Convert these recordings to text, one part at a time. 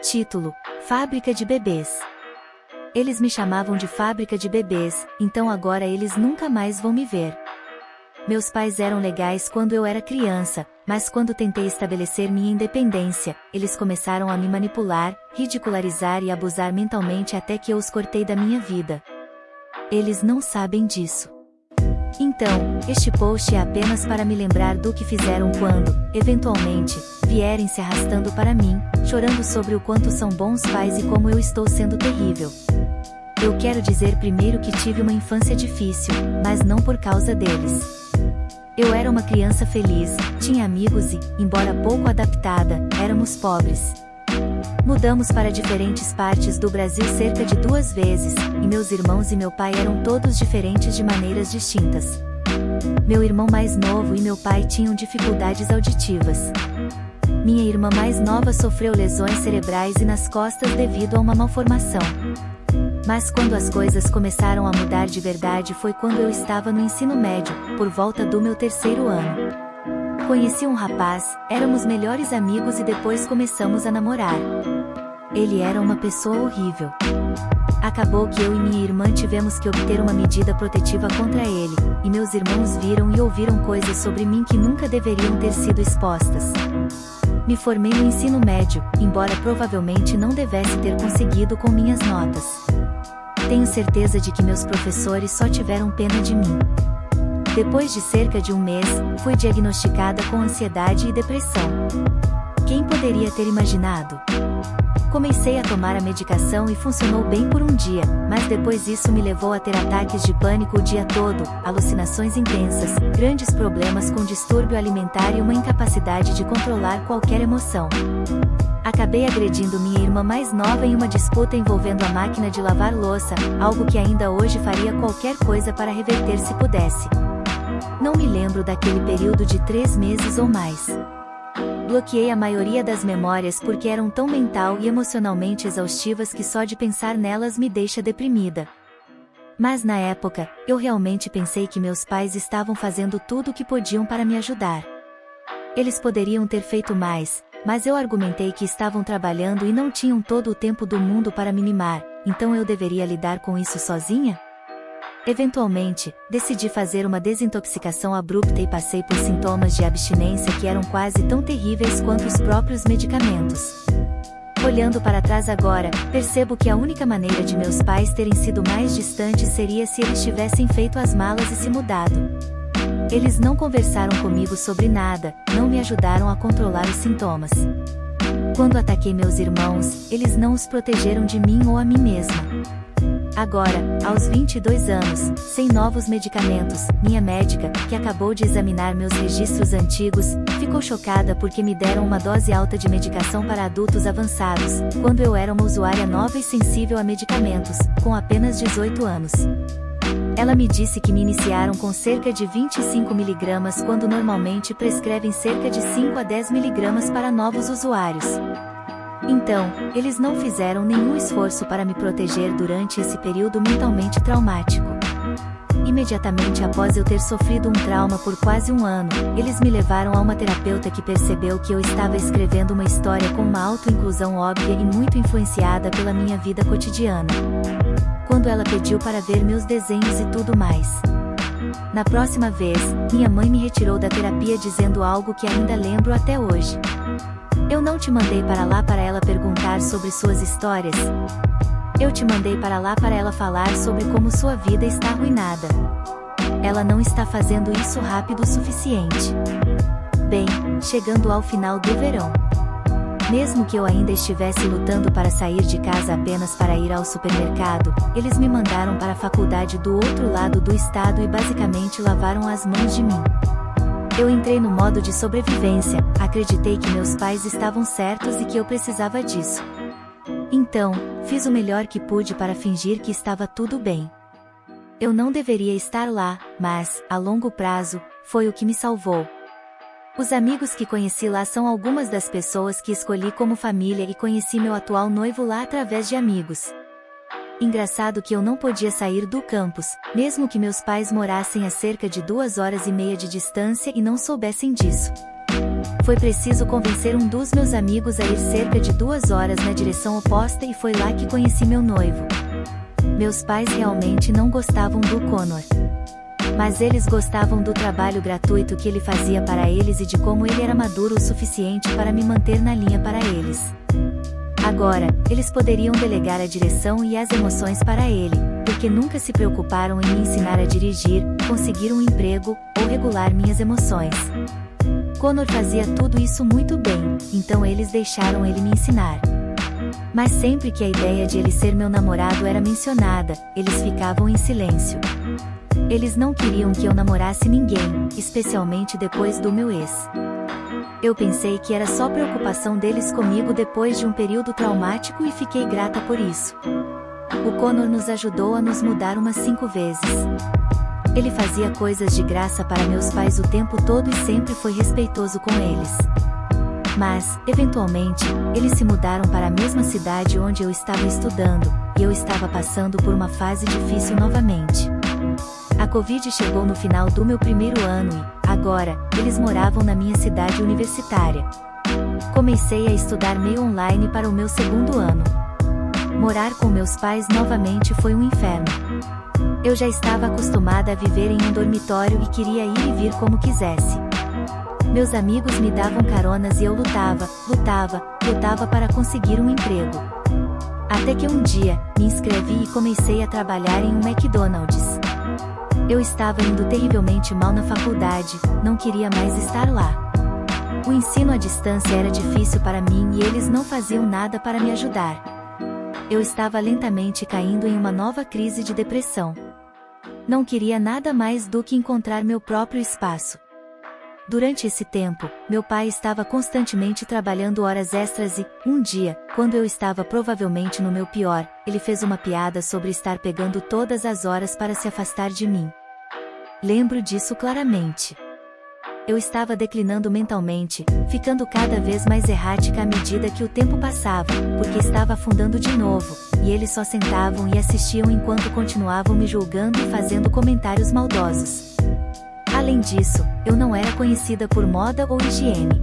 Título: Fábrica de Bebês. Eles me chamavam de fábrica de bebês, então agora eles nunca mais vão me ver. Meus pais eram legais quando eu era criança, mas quando tentei estabelecer minha independência, eles começaram a me manipular, ridicularizar e abusar mentalmente até que eu os cortei da minha vida. Eles não sabem disso. Então, este post é apenas para me lembrar do que fizeram quando, eventualmente, vierem se arrastando para mim, chorando sobre o quanto são bons pais e como eu estou sendo terrível. Eu quero dizer primeiro que tive uma infância difícil, mas não por causa deles. Eu era uma criança feliz, tinha amigos e, embora pouco adaptada, éramos pobres. Mudamos para diferentes partes do Brasil cerca de 2 vezes, e meus irmãos e meu pai eram todos diferentes de maneiras distintas. Meu irmão mais novo e meu pai tinham dificuldades auditivas. Minha irmã mais nova sofreu lesões cerebrais e nas costas devido a uma malformação. Mas quando as coisas começaram a mudar de verdade foi quando eu estava no ensino médio, por volta do meu 3º ano. Conheci um rapaz, éramos melhores amigos e depois começamos a namorar. Ele era uma pessoa horrível. Acabou que eu e minha irmã tivemos que obter uma medida protetiva contra ele, e meus irmãos viram e ouviram coisas sobre mim que nunca deveriam ter sido expostas. Me formei no ensino médio, embora provavelmente não devesse ter conseguido com minhas notas. Tenho certeza de que meus professores só tiveram pena de mim. Depois de cerca de 1 mês, fui diagnosticada com ansiedade e depressão. Quem poderia ter imaginado? Comecei a tomar a medicação e funcionou bem por um dia, mas depois isso me levou a ter ataques de pânico o dia todo, alucinações intensas, grandes problemas com distúrbio alimentar e uma incapacidade de controlar qualquer emoção. Acabei agredindo minha irmã mais nova em uma disputa envolvendo a máquina de lavar louça, algo que ainda hoje faria qualquer coisa para reverter se pudesse. Não me lembro daquele período de 3 meses ou mais. Bloqueei a maioria das memórias porque eram tão mental e emocionalmente exaustivas que só de pensar nelas me deixa deprimida. Mas na época, eu realmente pensei que meus pais estavam fazendo tudo o que podiam para me ajudar. Eles poderiam ter feito mais, mas eu argumentei que estavam trabalhando e não tinham todo o tempo do mundo para me mimar, então eu deveria lidar com isso sozinha? Eventualmente, decidi fazer uma desintoxicação abrupta e passei por sintomas de abstinência que eram quase tão terríveis quanto os próprios medicamentos. Olhando para trás agora, percebo que a única maneira de meus pais terem sido mais distantes seria se eles tivessem feito as malas e se mudado. Eles não conversaram comigo sobre nada, não me ajudaram a controlar os sintomas. Quando ataquei meus irmãos, eles não os protegeram de mim ou a mim mesma. Agora, aos 22 anos, sem novos medicamentos, minha médica, que acabou de examinar meus registros antigos, ficou chocada porque me deram uma dose alta de medicação para adultos avançados, quando eu era uma usuária nova e sensível a medicamentos, com apenas 18 anos. Ela me disse que me iniciaram com cerca de 25 mg quando normalmente prescrevem cerca de 5 a 10 mg para novos usuários. Então, eles não fizeram nenhum esforço para me proteger durante esse período mentalmente traumático. Imediatamente após eu ter sofrido um trauma por quase 1 ano, eles me levaram a uma terapeuta que percebeu que eu estava escrevendo uma história com uma autoinclusão óbvia e muito influenciada pela minha vida cotidiana. Quando ela pediu para ver meus desenhos e tudo mais. Na próxima vez, minha mãe me retirou da terapia dizendo algo que ainda lembro até hoje. Eu não te mandei para lá para ela perguntar sobre suas histórias. Eu te mandei para lá para ela falar sobre como sua vida está arruinada. Ela não está fazendo isso rápido o suficiente. Bem, chegando ao final do verão. Mesmo que eu ainda estivesse lutando para sair de casa apenas para ir ao supermercado, eles me mandaram para a faculdade do outro lado do estado e basicamente lavaram as mãos de mim. Eu entrei no modo de sobrevivência, acreditei que meus pais estavam certos e que eu precisava disso. Então, fiz o melhor que pude para fingir que estava tudo bem. Eu não deveria estar lá, mas, a longo prazo, foi o que me salvou. Os amigos que conheci lá são algumas das pessoas que escolhi como família e conheci meu atual noivo lá através de amigos. Engraçado que eu não podia sair do campus, mesmo que meus pais morassem a cerca de 2 horas e meia de distância e não soubessem disso. Foi preciso convencer um dos meus amigos a ir cerca de 2 horas na direção oposta e foi lá que conheci meu noivo. Meus pais realmente não gostavam do Connor. Mas eles gostavam do trabalho gratuito que ele fazia para eles e de como ele era maduro o suficiente para me manter na linha para eles. Agora, eles poderiam delegar a direção e as emoções para ele, porque nunca se preocuparam em me ensinar a dirigir, conseguir um emprego, ou regular minhas emoções. Connor fazia tudo isso muito bem, então eles deixaram ele me ensinar. Mas sempre que a ideia de ele ser meu namorado era mencionada, eles ficavam em silêncio. Eles não queriam que eu namorasse ninguém, especialmente depois do meu ex. Eu pensei que era só preocupação deles comigo depois de um período traumático e fiquei grata por isso. O Connor nos ajudou a nos mudar umas 5 vezes. Ele fazia coisas de graça para meus pais o tempo todo e sempre foi respeitoso com eles. Mas, eventualmente, eles se mudaram para a mesma cidade onde eu estava estudando, e eu estava passando por uma fase difícil novamente. A Covid chegou no final do meu primeiro ano e, agora, eles moravam na minha cidade universitária. Comecei a estudar meio online para o meu 2º ano. Morar com meus pais novamente foi um inferno. Eu já estava acostumada a viver em um dormitório e queria ir e vir como quisesse. Meus amigos me davam caronas e eu lutava para conseguir um emprego. Até que um dia, me inscrevi e comecei a trabalhar em um McDonald's. Eu estava indo terrivelmente mal na faculdade, não queria mais estar lá. O ensino à distância era difícil para mim e eles não faziam nada para me ajudar. Eu estava lentamente caindo em uma nova crise de depressão. Não queria nada mais do que encontrar meu próprio espaço. Durante esse tempo, meu pai estava constantemente trabalhando horas extras e, um dia, quando eu estava provavelmente no meu pior, ele fez uma piada sobre estar pegando todas as horas para se afastar de mim. Lembro disso claramente. Eu estava declinando mentalmente, ficando cada vez mais errática à medida que o tempo passava, porque estava afundando de novo, e eles só sentavam e assistiam enquanto continuavam me julgando e fazendo comentários maldosos. Além disso, eu não era conhecida por moda ou higiene.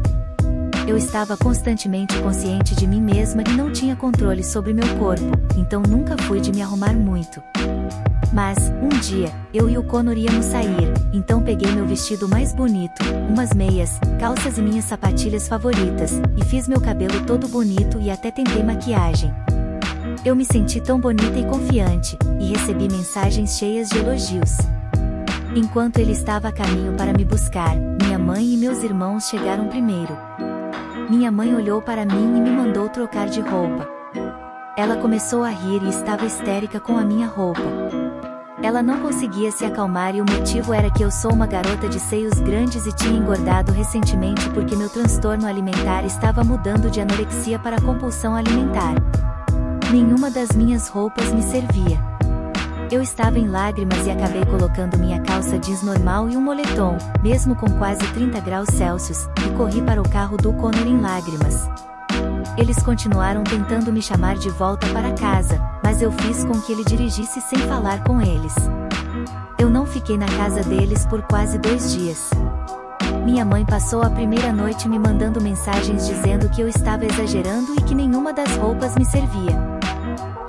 Eu estava constantemente consciente de mim mesma e não tinha controle sobre meu corpo, então nunca fui de me arrumar muito. Mas, um dia, eu e o Connor íamos sair, então peguei meu vestido mais bonito, umas meias, calças e minhas sapatilhas favoritas, e fiz meu cabelo todo bonito e até tentei maquiagem. Eu me senti tão bonita e confiante, e recebi mensagens cheias de elogios. Enquanto ele estava a caminho para me buscar, minha mãe e meus irmãos chegaram primeiro. Minha mãe olhou para mim e me mandou trocar de roupa. Ela começou a rir e estava histérica com a minha roupa. Ela não conseguia se acalmar e o motivo era que eu sou uma garota de seios grandes e tinha engordado recentemente porque meu transtorno alimentar estava mudando de anorexia para compulsão alimentar. Nenhuma das minhas roupas me servia. Eu estava em lágrimas e acabei colocando minha calça jeans normal e um moletom, mesmo com quase 30 graus Celsius, e corri para o carro do Connor em lágrimas. Eles continuaram tentando me chamar de volta para casa, mas eu fiz com que ele dirigisse sem falar com eles. Eu não fiquei na casa deles por quase 2 dias. Minha mãe passou a primeira noite me mandando mensagens dizendo que eu estava exagerando e que nenhuma das roupas me servia.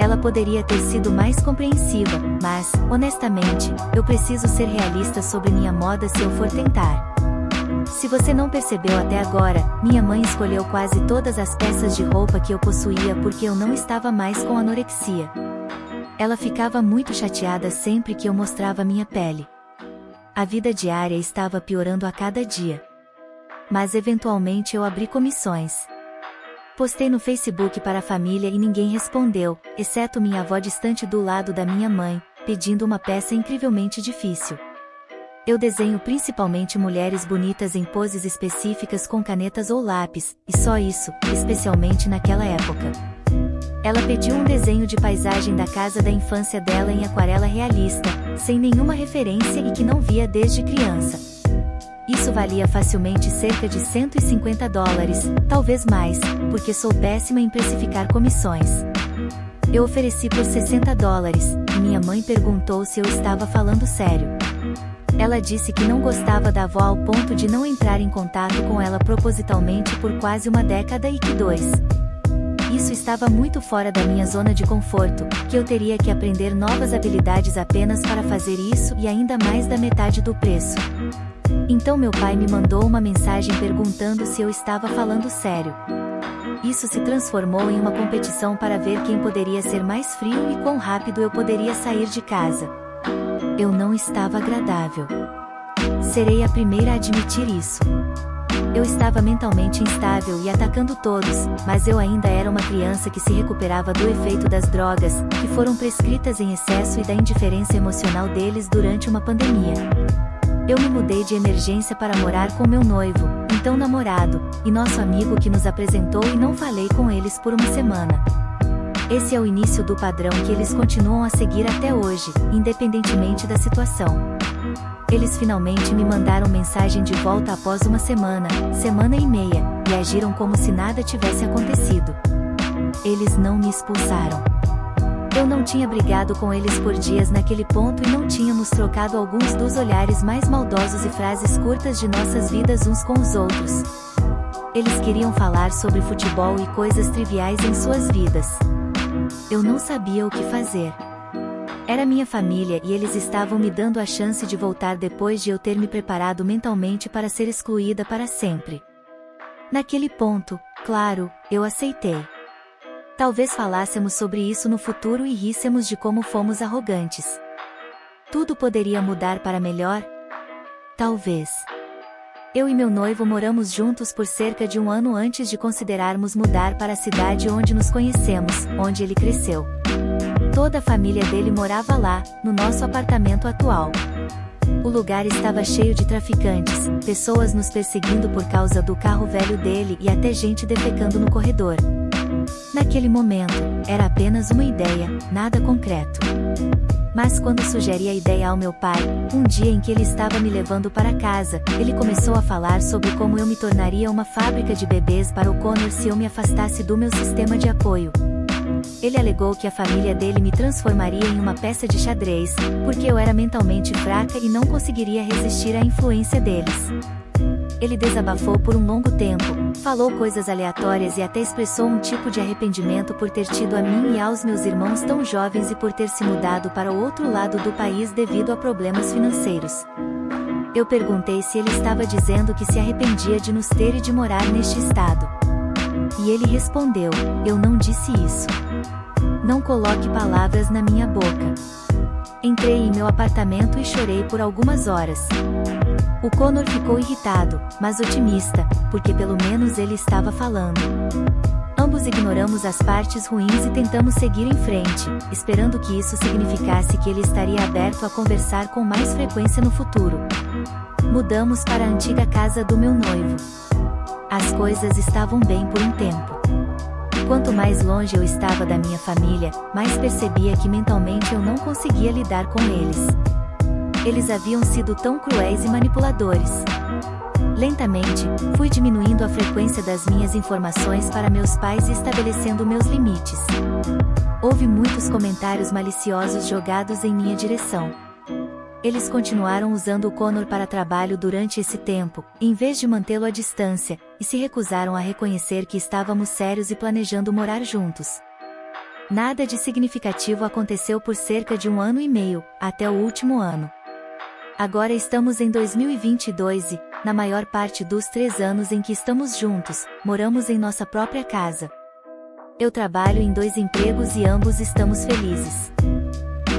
Ela poderia ter sido mais compreensiva, mas, honestamente, eu preciso ser realista sobre minha moda se eu for tentar. Se você não percebeu até agora, minha mãe escolheu quase todas as peças de roupa que eu possuía porque eu não estava mais com anorexia. Ela ficava muito chateada sempre que eu mostrava minha pele. A vida diária estava piorando a cada dia. Mas eventualmente eu abri comissões. Postei no Facebook para a família e ninguém respondeu, exceto minha avó distante do lado da minha mãe, pedindo uma peça incrivelmente difícil. Eu desenho principalmente mulheres bonitas em poses específicas com canetas ou lápis, e só isso, especialmente naquela época. Ela pediu um desenho de paisagem da casa da infância dela em aquarela realista, sem nenhuma referência e que não via desde criança. Isso valia facilmente cerca de $150, talvez mais, porque sou péssima em precificar comissões. Eu ofereci por $60, e minha mãe perguntou se eu estava falando sério. Ela disse que não gostava da avó ao ponto de não entrar em contato com ela propositalmente por quase uma década e que isso estava muito fora da minha zona de conforto, que eu teria que aprender novas habilidades apenas para fazer isso e ainda mais da metade do preço. Então meu pai me mandou uma mensagem perguntando se eu estava falando sério. Isso se transformou em uma competição para ver quem poderia ser mais frio e quão rápido eu poderia sair de casa. Eu não estava agradável. Serei a primeira a admitir isso. Eu estava mentalmente instável e atacando todos, mas eu ainda era uma criança que se recuperava do efeito das drogas, que foram prescritas em excesso e da indiferença emocional deles durante uma pandemia. Eu me mudei de emergência para morar com meu noivo, então namorado, e nosso amigo que nos apresentou e não falei com eles por uma semana. Esse é o início do padrão que eles continuam a seguir até hoje, independentemente da situação. Eles finalmente me mandaram mensagem de volta após uma semana e meia, e agiram como se nada tivesse acontecido. Eles não me expulsaram. Eu não tinha brigado com eles por dias naquele ponto e não tínhamos trocado alguns dos olhares mais maldosos e frases curtas de nossas vidas uns com os outros. Eles queriam falar sobre futebol e coisas triviais em suas vidas. Eu não sabia o que fazer. Era minha família e eles estavam me dando a chance de voltar depois de eu ter me preparado mentalmente para ser excluída para sempre. Naquele ponto, claro, eu aceitei. Talvez falássemos sobre isso no futuro e ríssemos de como fomos arrogantes. Tudo poderia mudar para melhor? Talvez. Eu e meu noivo moramos juntos por cerca de um ano antes de considerarmos mudar para a cidade onde nos conhecemos, onde ele cresceu. Toda a família dele morava lá, no nosso apartamento atual. O lugar estava cheio de traficantes, pessoas nos perseguindo por causa do carro velho dele e até gente defecando no corredor. Naquele momento, era apenas uma ideia, nada concreto. Mas quando sugeri a ideia ao meu pai, um dia em que ele estava me levando para casa, ele começou a falar sobre como eu me tornaria uma fábrica de bebês para o Connor se eu me afastasse do meu sistema de apoio. Ele alegou que a família dele me transformaria em uma peça de xadrez, porque eu era mentalmente fraca e não conseguiria resistir à influência deles. Ele desabafou por um longo tempo, falou coisas aleatórias e até expressou um tipo de arrependimento por ter tido a mim e aos meus irmãos tão jovens e por ter se mudado para o outro lado do país devido a problemas financeiros. Eu perguntei se ele estava dizendo que se arrependia de nos ter e de morar neste estado. E ele respondeu: eu não disse isso. Não coloque palavras na minha boca. Entrei em meu apartamento e chorei por algumas horas. O Connor ficou irritado, mas otimista, porque pelo menos ele estava falando. Ambos ignoramos as partes ruins e tentamos seguir em frente, esperando que isso significasse que ele estaria aberto a conversar com mais frequência no futuro. Mudamos para a antiga casa do meu noivo. As coisas estavam bem por um tempo. Quanto mais longe eu estava da minha família, mais percebia que mentalmente eu não conseguia lidar com eles. Eles haviam sido tão cruéis e manipuladores. Lentamente, fui diminuindo a frequência das minhas informações para meus pais e estabelecendo meus limites. Houve muitos comentários maliciosos jogados em minha direção. Eles continuaram usando o Connor para trabalho durante esse tempo, em vez de mantê-lo à distância, e se recusaram a reconhecer que estávamos sérios e planejando morar juntos. Nada de significativo aconteceu por cerca de 1 ano e meio, até o último ano. Agora estamos em 2022 e, na maior parte dos 3 anos em que estamos juntos, moramos em nossa própria casa. Eu trabalho em 2 empregos e ambos estamos felizes.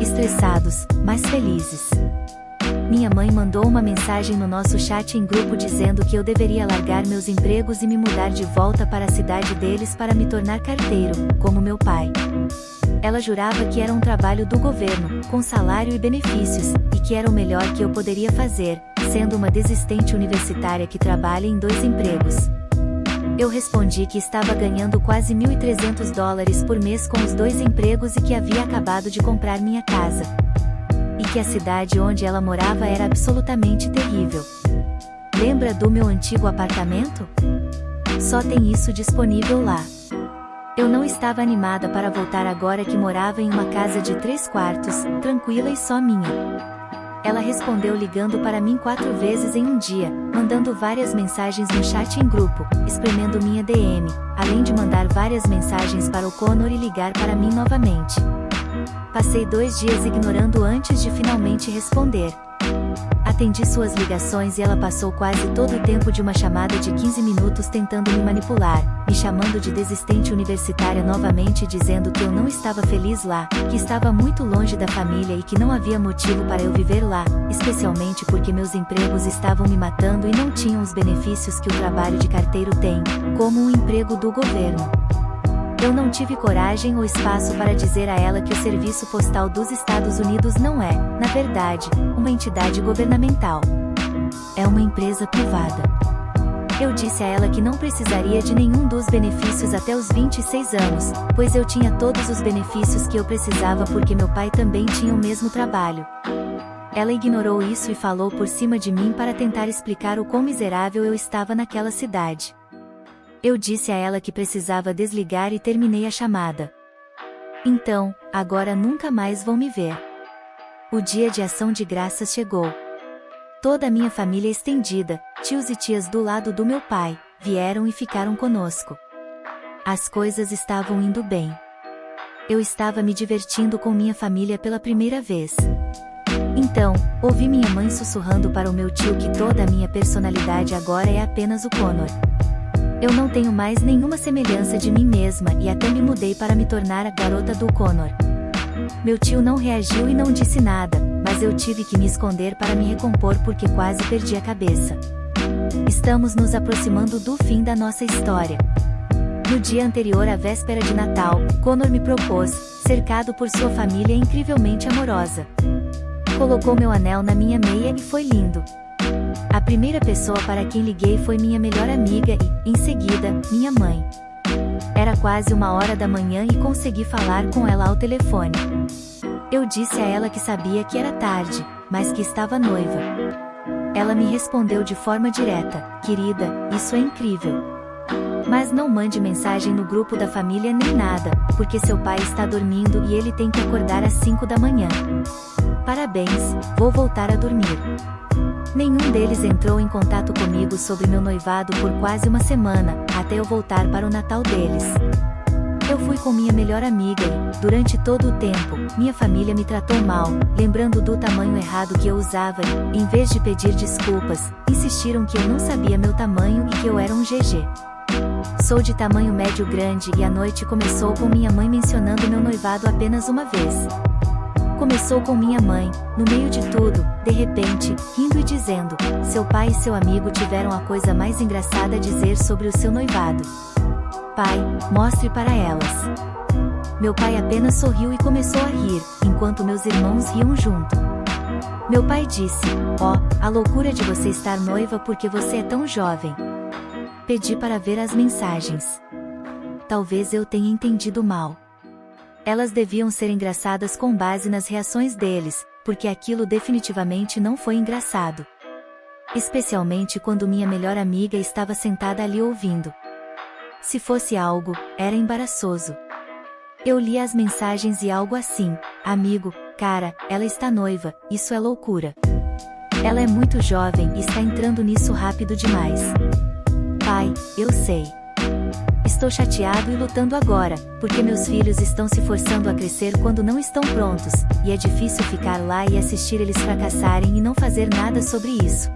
Estressados, mas felizes. Minha mãe mandou uma mensagem no nosso chat em grupo dizendo que eu deveria largar meus empregos e me mudar de volta para a cidade deles para me tornar carteiro, como meu pai. Ela jurava que era um trabalho do governo, com salário e benefícios, e que era o melhor que eu poderia fazer, sendo uma desistente universitária que trabalha em 2 empregos. Eu respondi que estava ganhando quase $1.300 por mês com os 2 empregos e que havia acabado de comprar minha casa. E que a cidade onde ela morava era absolutamente terrível. Lembra do meu antigo apartamento? Só tem isso disponível lá. Eu não estava animada para voltar agora que morava em uma casa de 3 quartos, tranquila e só minha. Ela respondeu ligando para mim 4 vezes em um dia, mandando várias mensagens no chat em grupo, espremendo minha DM, além de mandar várias mensagens para o Connor e ligar para mim novamente. Passei 2 dias ignorando antes de finalmente responder. Atendi suas ligações e ela passou quase todo o tempo de uma chamada de 15 minutos tentando me manipular, me chamando de desistente universitária novamente, dizendo que eu não estava feliz lá, que estava muito longe da família e que não havia motivo para eu viver lá, especialmente porque meus empregos estavam me matando e não tinham os benefícios que o trabalho de carteiro tem, como um emprego do governo. Eu não tive coragem ou espaço para dizer a ela que o Serviço Postal dos Estados Unidos não é, na verdade, uma entidade governamental. É uma empresa privada. Eu disse a ela que não precisaria de nenhum dos benefícios até os 26 anos, pois eu tinha todos os benefícios que eu precisava porque meu pai também tinha o mesmo trabalho. Ela ignorou isso e falou por cima de mim para tentar explicar o quão miserável eu estava naquela cidade. Eu disse a ela que precisava desligar e terminei a chamada. Então, agora nunca mais vão me ver. O dia de ação de graças chegou. Toda a minha família estendida, tios e tias do lado do meu pai, vieram e ficaram conosco. As coisas estavam indo bem. Eu estava me divertindo com minha família pela primeira vez. Então, ouvi minha mãe sussurrando para o meu tio que toda a minha personalidade agora é apenas o Connor. Eu não tenho mais nenhuma semelhança de mim mesma e até me mudei para me tornar a garota do Connor. Meu tio não reagiu e não disse nada, mas eu tive que me esconder para me recompor porque quase perdi a cabeça. Estamos nos aproximando do fim da nossa história. No dia anterior à véspera de Natal, Connor me propôs, cercado por sua família incrivelmente amorosa. Colocou meu anel na minha meia e foi lindo. A primeira pessoa para quem liguei foi minha melhor amiga e, em seguida, minha mãe. Era quase 1h da manhã e consegui falar com ela ao telefone. Eu disse a ela que sabia que era tarde, mas que estava noiva. Ela me respondeu de forma direta: querida, isso é incrível. Mas não mande mensagem no grupo da família nem nada, porque seu pai está dormindo e ele tem que acordar às 5 da manhã. Parabéns, vou voltar a dormir. Nenhum deles entrou em contato comigo sobre meu noivado por quase uma semana, até eu voltar para o Natal deles. Eu fui com minha melhor amiga e, durante todo o tempo, minha família me tratou mal, lembrando do tamanho errado que eu usava e, em vez de pedir desculpas, insistiram que eu não sabia meu tamanho e que eu era um GG. Sou de tamanho médio grande e a noite começou com minha mãe mencionando meu noivado apenas uma vez. Começou com minha mãe, no meio de tudo, de repente, rindo e dizendo: seu pai e seu amigo tiveram a coisa mais engraçada a dizer sobre o seu noivado. Pai, mostre para elas. Meu pai apenas sorriu e começou a rir, enquanto meus irmãos riam junto. Meu pai disse: a loucura de você estar noiva porque você é tão jovem. Pedi para ver as mensagens. Talvez eu tenha entendido mal. Elas deviam ser engraçadas com base nas reações deles, porque aquilo definitivamente não foi engraçado. Especialmente quando minha melhor amiga estava sentada ali ouvindo. Se fosse algo, era embaraçoso. Eu li as mensagens e algo assim: amigo, cara, ela está noiva, isso é loucura. Ela é muito jovem e está entrando nisso rápido demais. Pai, eu sei. Estou chateado e lutando agora, porque meus filhos estão se forçando a crescer quando não estão prontos, e é difícil ficar lá e assistir eles fracassarem e não fazer nada sobre isso.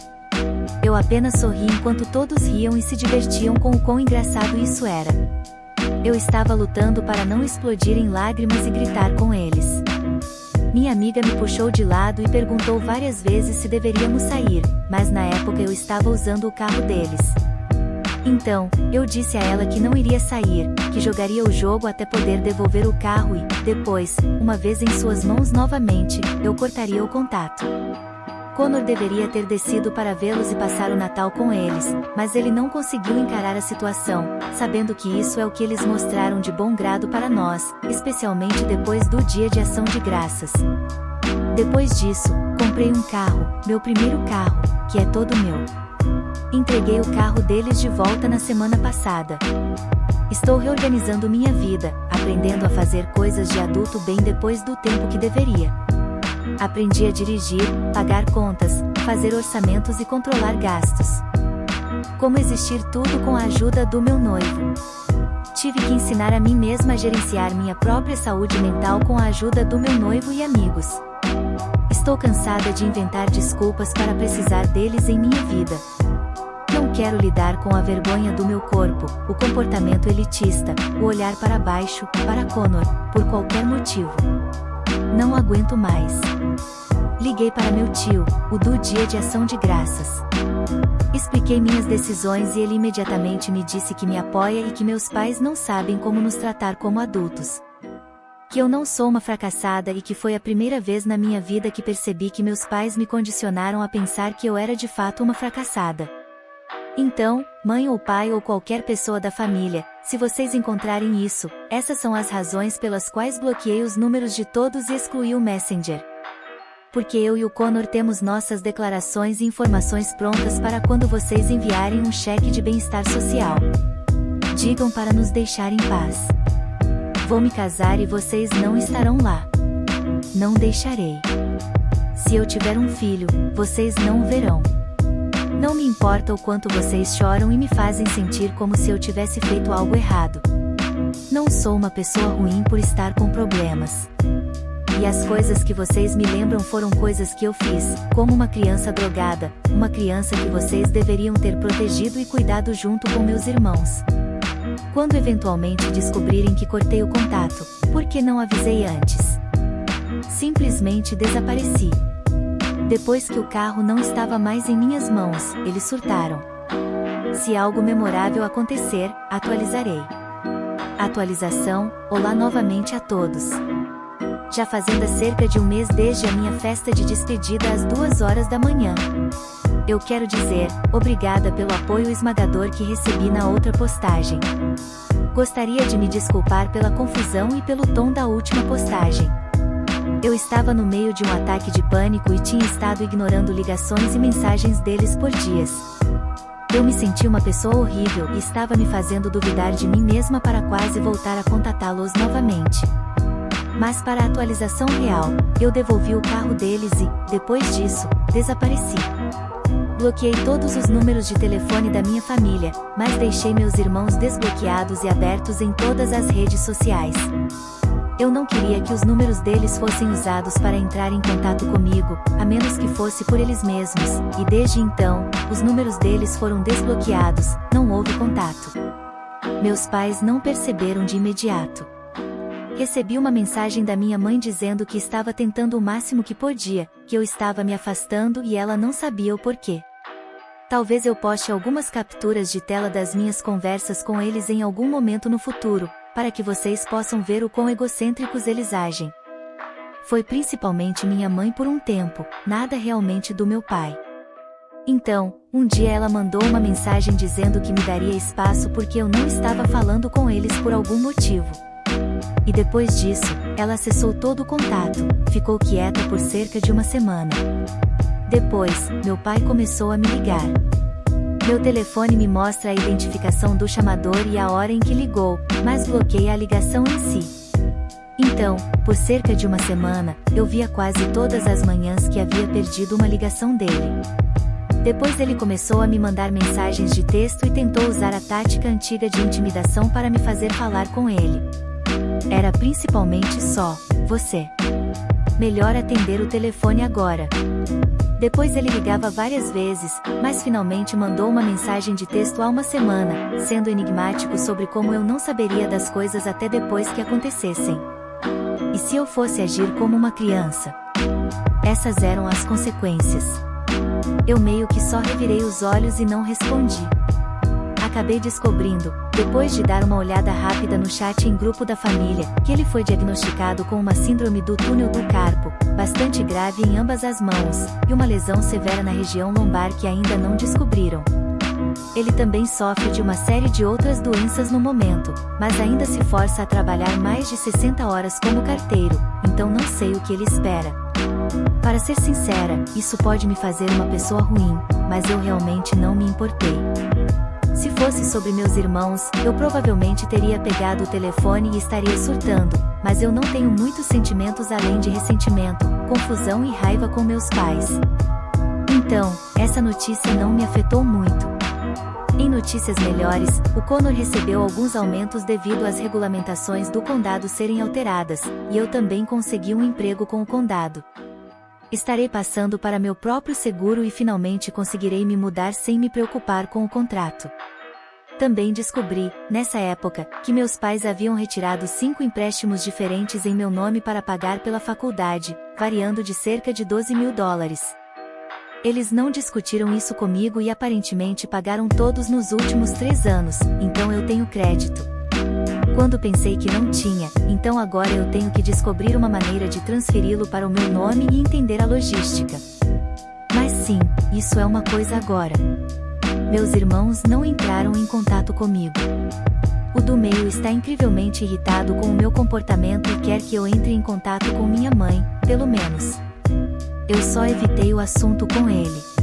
Eu apenas sorri enquanto todos riam e se divertiam com o quão engraçado isso era. Eu estava lutando para não explodir em lágrimas e gritar com eles. Minha amiga me puxou de lado e perguntou várias vezes se deveríamos sair, mas na época eu estava usando o carro deles. Então, eu disse a ela que não iria sair, que jogaria o jogo até poder devolver o carro e, depois, uma vez em suas mãos novamente, eu cortaria o contato. Connor deveria ter descido para vê-los e passar o Natal com eles, mas ele não conseguiu encarar a situação, sabendo que isso é o que eles mostraram de bom grado para nós, especialmente depois do Dia de Ação de Graças. Depois disso, comprei um carro, meu primeiro carro, que é todo meu. Entreguei o carro deles de volta na semana passada. Estou reorganizando minha vida, aprendendo a fazer coisas de adulto bem depois do tempo que deveria. Aprendi a dirigir, pagar contas, fazer orçamentos e controlar gastos. Como existir tudo com a ajuda do meu noivo. Tive que ensinar a mim mesma a gerenciar minha própria saúde mental com a ajuda do meu noivo e amigos. Estou cansada de inventar desculpas para precisar deles em minha vida. Não quero lidar com a vergonha do meu corpo, o comportamento elitista, o olhar para baixo, para Connor, por qualquer motivo. Não aguento mais. Liguei para meu tio, o do Dia de Ação de Graças. Expliquei minhas decisões e ele imediatamente me disse que me apoia e que meus pais não sabem como nos tratar como adultos. Que eu não sou uma fracassada e que foi a primeira vez na minha vida que percebi que meus pais me condicionaram a pensar que eu era de fato uma fracassada. Então, mãe ou pai ou qualquer pessoa da família, se vocês encontrarem isso, essas são as razões pelas quais bloqueei os números de todos e excluí o Messenger. Porque eu e o Connor temos nossas declarações e informações prontas para quando vocês enviarem um cheque de bem-estar social. Digam para nos deixar em paz. Vou me casar e vocês não estarão lá. Não deixarei. Se eu tiver um filho, vocês não o verão. Não me importa o quanto vocês choram e me fazem sentir como se eu tivesse feito algo errado. Não sou uma pessoa ruim por estar com problemas. E as coisas que vocês me lembram foram coisas que eu fiz, como uma criança drogada, uma criança que vocês deveriam ter protegido e cuidado junto com meus irmãos. Quando eventualmente descobrirem que cortei o contato, por que não avisei antes? Simplesmente desapareci. Depois que o carro não estava mais em minhas mãos, eles surtaram. Se algo memorável acontecer, atualizarei. Atualização, olá novamente a todos. Já fazendo cerca de um mês desde a minha festa de despedida às 2 horas da manhã. Eu quero dizer, obrigada pelo apoio esmagador que recebi na outra postagem. Gostaria de me desculpar pela confusão e pelo tom da última postagem. Eu estava no meio de um ataque de pânico e tinha estado ignorando ligações e mensagens deles por dias. Eu me senti uma pessoa horrível e estava me fazendo duvidar de mim mesma para quase voltar a contatá-los novamente. Mas para a atualização real, eu devolvi o carro deles e, depois disso, desapareci. Bloqueei todos os números de telefone da minha família, mas deixei meus irmãos desbloqueados e abertos em todas as redes sociais. Eu não queria que os números deles fossem usados para entrar em contato comigo, a menos que fosse por eles mesmos, e desde então, os números deles foram desbloqueados, não houve contato. Meus pais não perceberam de imediato. Recebi uma mensagem da minha mãe dizendo que estava tentando o máximo que podia, que eu estava me afastando e ela não sabia o porquê. Talvez eu poste algumas capturas de tela das minhas conversas com eles em algum momento no futuro, para que vocês possam ver o quão egocêntricos eles agem. Foi principalmente minha mãe por um tempo, nada realmente do meu pai. Então, um dia ela mandou uma mensagem dizendo que me daria espaço porque eu não estava falando com eles por algum motivo. E depois disso, ela cessou todo o contato, ficou quieta por cerca de uma semana. Depois, meu pai começou a me ligar. Meu telefone me mostra a identificação do chamador e a hora em que ligou, mas bloqueia a ligação em si. Então, por cerca de uma semana, eu via quase todas as manhãs que havia perdido uma ligação dele. Depois ele começou a me mandar mensagens de texto e tentou usar a tática antiga de intimidação para me fazer falar com ele. Era principalmente só, você. Melhor atender o telefone agora. Depois ele ligava várias vezes, mas finalmente mandou uma mensagem de texto há uma semana, sendo enigmático sobre como eu não saberia das coisas até depois que acontecessem. E se eu fosse agir como uma criança? Essas eram as consequências. Eu meio que só revirei os olhos e não respondi. Acabei descobrindo, depois de dar uma olhada rápida no chat em grupo da família, que ele foi diagnosticado com uma síndrome do túnel do carpo, bastante grave em ambas as mãos, e uma lesão severa na região lombar que ainda não descobriram. Ele também sofre de uma série de outras doenças no momento, mas ainda se força a trabalhar mais de 60 horas como carteiro, então não sei o que ele espera. Para ser sincera, isso pode me fazer uma pessoa ruim, mas eu realmente não me importei. Se fosse sobre meus irmãos, eu provavelmente teria pegado o telefone e estaria surtando, mas eu não tenho muitos sentimentos além de ressentimento, confusão e raiva com meus pais. Então, essa notícia não me afetou muito. Em notícias melhores, o Connor recebeu alguns aumentos devido às regulamentações do condado serem alteradas, e eu também consegui um emprego com o condado. Estarei passando para meu próprio seguro e finalmente conseguirei me mudar sem me preocupar com o contrato. Também descobri, nessa época, que meus pais haviam retirado 5 empréstimos diferentes em meu nome para pagar pela faculdade, variando de cerca de $12.000. Eles não discutiram isso comigo e aparentemente pagaram todos nos últimos 3 anos, então eu tenho crédito. Quando pensei que não tinha, então agora eu tenho que descobrir uma maneira de transferi-lo para o meu nome e entender a logística. Mas sim, isso é uma coisa agora. Meus irmãos não entraram em contato comigo. O do meio está incrivelmente irritado com o meu comportamento e quer que eu entre em contato com minha mãe, pelo menos. Eu só evitei o assunto com ele.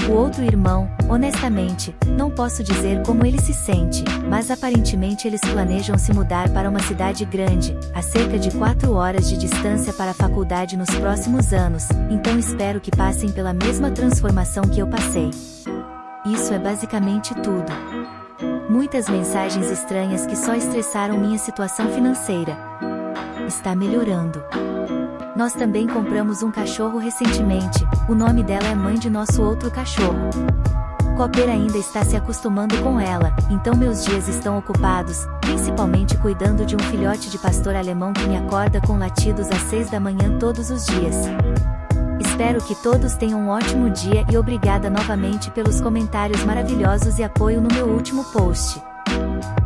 O outro irmão, honestamente, não posso dizer como ele se sente, mas aparentemente eles planejam se mudar para uma cidade grande, a cerca de 4 horas de distância para a faculdade nos próximos anos, então espero que passem pela mesma transformação que eu passei. Isso é basicamente tudo. Muitas mensagens estranhas que só estressaram minha situação financeira. Está melhorando. Nós também compramos um cachorro recentemente, o nome dela é mãe de nosso outro cachorro. Copper ainda está se acostumando com ela, então meus dias estão ocupados, principalmente cuidando de um filhote de pastor alemão que me acorda com latidos às 6 da manhã todos os dias. Espero que todos tenham um ótimo dia e obrigada novamente pelos comentários maravilhosos e apoio no meu último post.